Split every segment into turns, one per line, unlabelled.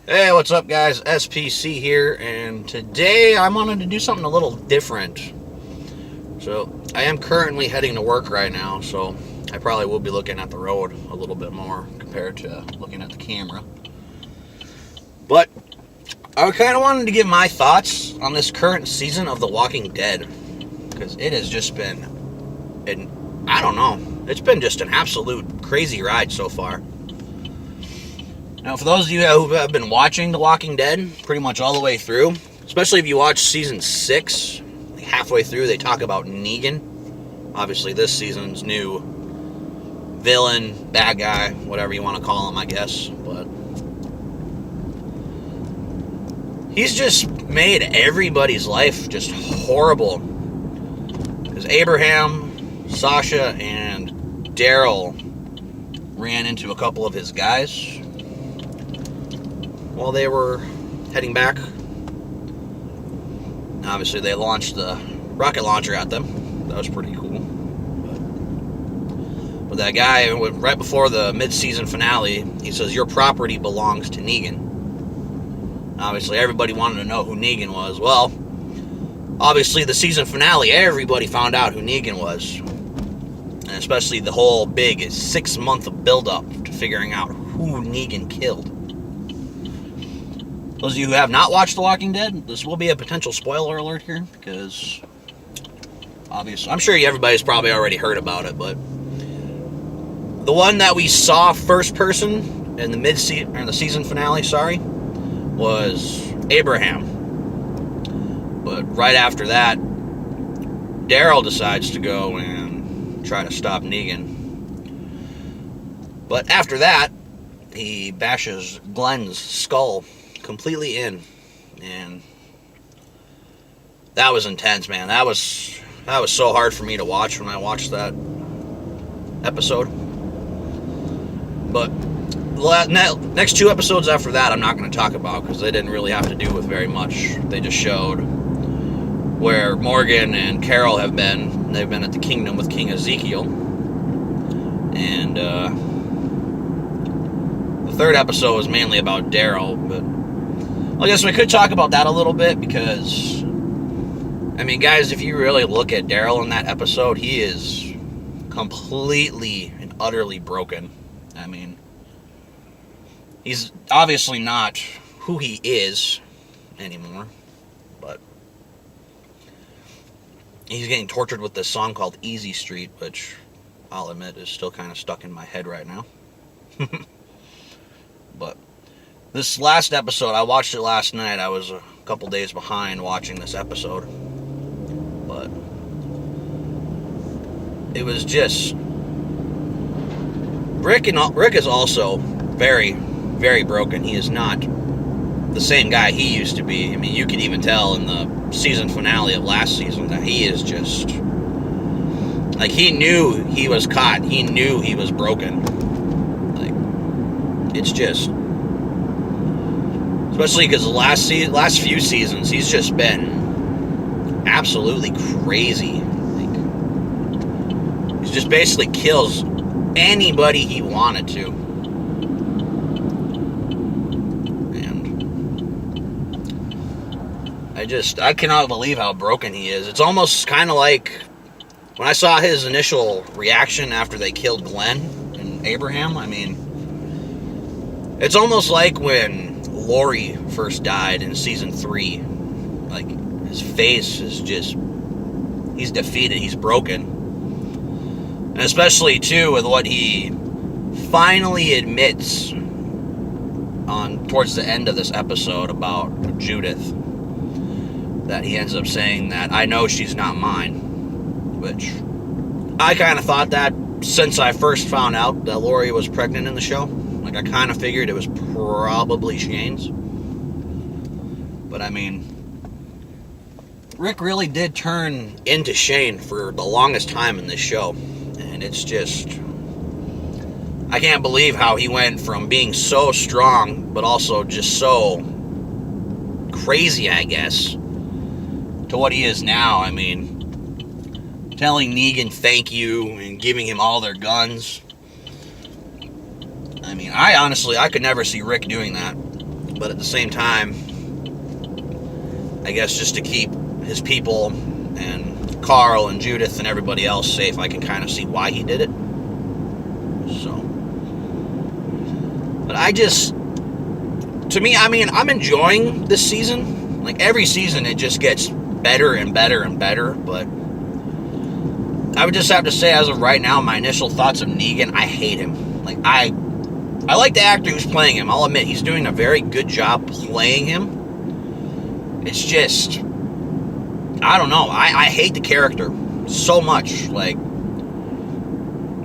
Hey, what's up, guys? SPC here, and today I wanted to do something a little different. So, I am currently heading to work right now, so I probably will be looking at the road a little bit more compared to looking at the camera. But I kind of wanted to give my thoughts on this current season of The Walking Dead, because it has just been, I don't know, it's been just an absolute crazy ride so far. Now, for those of you who have been watching The Walking Dead pretty much all the way through, especially if you watch season 6, like halfway through, they talk about Negan. Obviously, this season's new villain, bad guy, whatever you want to call him, I guess. But he's just made everybody's life just horrible. Because Abraham, Sasha, and Daryl ran into a couple of his guys while they were heading back. Obviously, they launched the rocket launcher at them. That was pretty cool. But that guy, right before the mid-season finale, he says, "Your property belongs to Negan." Obviously, everybody wanted to know who Negan was. Well, obviously, the season finale, everybody found out who Negan was. And especially the whole big 6-month build-up to figuring out who Negan killed. Those of you who have not watched The Walking Dead, this will be a potential spoiler alert here, because obviously, I'm sure everybody's probably already heard about it, but the one that we saw first person in the season finale, was Abraham. But right after that, Daryl decides to go and try to stop Negan. But after that, he bashes Glenn's skull completely in, and that was intense, man. That was so hard for me to watch when I watched that episode. But the next 2 episodes after that, I'm not going to talk about, because they didn't really have to do with very much. They just showed where Morgan and Carol have been. They've been at the kingdom with King Ezekiel, and the 3rd episode was mainly about Daryl. But I guess we could talk about that a little bit, because, I mean, guys, if you really look at Daryl in that episode, he is completely and utterly broken. I mean, he's obviously not who he is anymore, but he's getting tortured with this song called Easy Street, which I'll admit is still kind of stuck in my head right now. But this last episode, I watched it last night. I was a couple days behind watching this episode. But it was just... Rick is also very, very broken. He is not the same guy he used to be. I mean, you could even tell in the season finale of last season that he is just... Like, he knew he was caught. He knew he was broken. Like, it's just... Especially because the last few seasons, he's just been absolutely crazy. Like, he just basically kills anybody he wanted to. And I cannot believe how broken he is. It's almost kind of like when I saw his initial reaction after they killed Glenn and Abraham. I mean, it's almost like when Lori first died in season 3. Like, his face is just... He's defeated. He's broken. And especially, too, with what he finally admits towards the end of this episode about Judith. That he ends up saying that, "I know she's not mine." Which, I kind of thought that since I first found out that Lori was pregnant in the show. Like, I kind of figured it was probably Shane's. But, I mean, Rick really did turn into Shane for the longest time in this show. And it's just... I can't believe how he went from being so strong, but also just so crazy, I guess, to what he is now. I mean, telling Negan thank you and giving him all their guns. I mean, I could never see Rick doing that. But at the same time, I guess just to keep his people and Carl and Judith and everybody else safe, I can kind of see why he did it. So, but to me, I mean, I'm enjoying this season. Like, every season, it just gets better and better and better, but I would just have to say, as of right now, my initial thoughts of Negan, I hate him. Like, I like the actor who's playing him. I'll admit, he's doing a very good job playing him. It's just, I don't know. I hate the character so much. Like,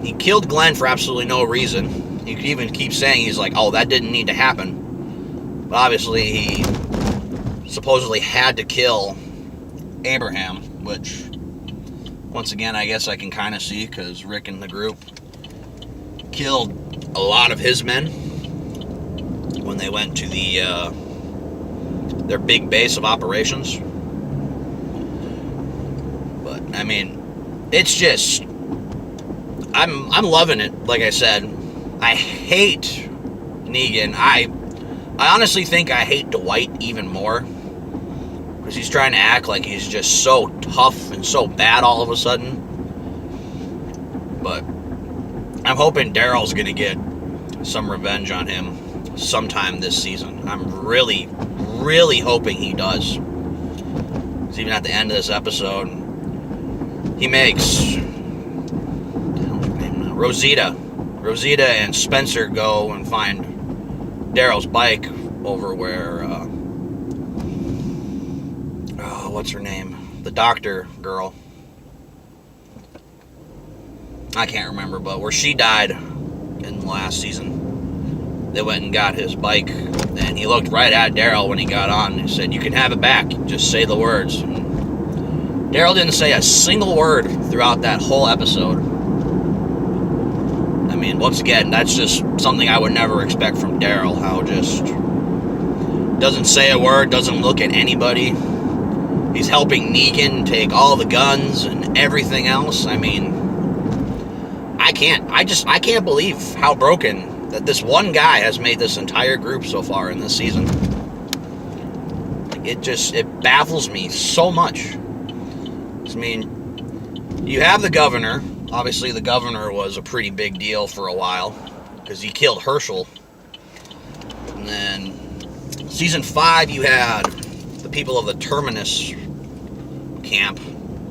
he killed Glenn for absolutely no reason. You could even keep saying, he's like, oh, that didn't need to happen. But obviously, he supposedly had to kill Abraham, which, once again, I guess I can kind of see, because Rick and the group killed a lot of his men when they went to their big base of operations. But, I mean, it's just, I'm loving it. Like I said, I hate Negan. I honestly think I hate Dwight even more, because he's trying to act like he's just so tough and so bad all of a sudden. But I'm hoping Daryl's going to get some revenge on him sometime this season. I'm really, really hoping he does. Because even at the end of this episode, he makes Rosita and Spencer go and find Daryl's bike over where, what's her name? The doctor girl. I can't remember, but where she died in the last season, they went and got his bike, and he looked right at Daryl when he got on, and he said, you can have it back, just say the words. Daryl didn't say a single word throughout that whole episode. I mean, once again, that's just something I would never expect from Daryl, how just doesn't say a word, doesn't look at anybody. He's helping Negan take all the guns and everything else. I mean, I can't believe how broken that this one guy has made this entire group so far in this season. It baffles me so much. I mean, you have the governor. Obviously, the governor was a pretty big deal for a while, because he killed Herschel. And then, season 5, you had the people of the Terminus camp,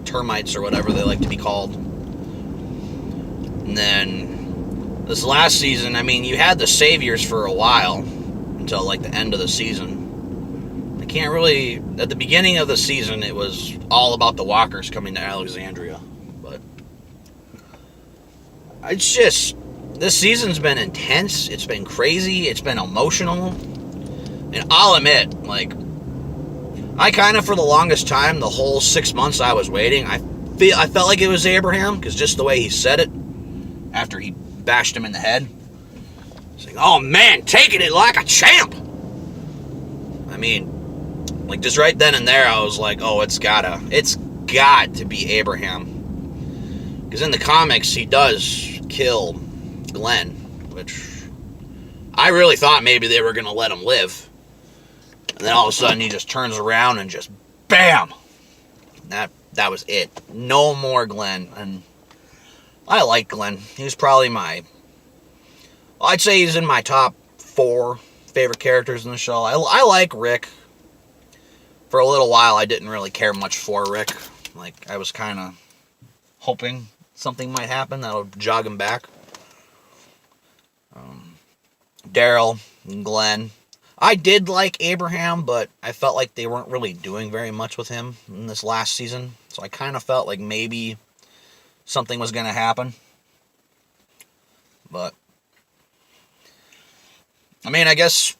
termites or whatever they like to be called. And then, this last season, I mean, you had the Saviors for a while, until like the end of the season. I can't really, at the beginning of the season, it was all about the Walkers coming to Alexandria. But it's just, this season's been intense, it's been crazy, it's been emotional. And I'll admit, like, I kind of, for the longest time, the whole 6 months I was waiting, I felt like it was Abraham, because just the way he said it, after he bashed him in the head. It's like, oh man, taking it like a champ! I mean, like, just right then and there, I was like, oh, it's got to be Abraham. Because in the comics, he does kill Glenn, which I really thought maybe they were going to let him live. And then all of a sudden, he just turns around and just, bam! That was it. No more Glenn. And I like Glenn. He was probably I'd say he's in my top 4 favorite characters in the show. I like Rick. For a little while, I didn't really care much for Rick. Like, I was kind of hoping something might happen that'll jog him back. Daryl and Glenn. I did like Abraham, but I felt like they weren't really doing very much with him in this last season. So I kind of felt like maybe something was going to happen. But, I mean, I guess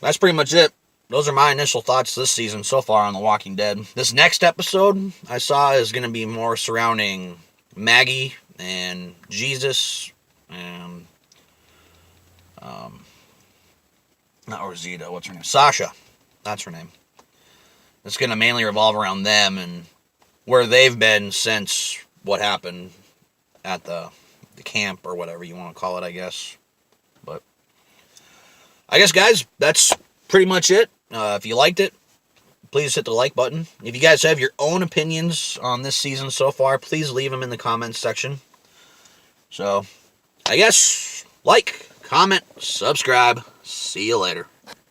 that's pretty much it. Those are my initial thoughts this season so far on The Walking Dead. This next episode I saw is going to be more surrounding Maggie and Jesus and not Rosita, what's her name? Sasha. That's her name. It's going to mainly revolve around them and where they've been since what happened at the camp or whatever you want to call it, I guess. But I guess, guys, that's pretty much it. If you liked it, please hit the like button. If you guys have your own opinions on this season so far, please leave them in the comments section. So, I guess, like, comment, subscribe. See you later.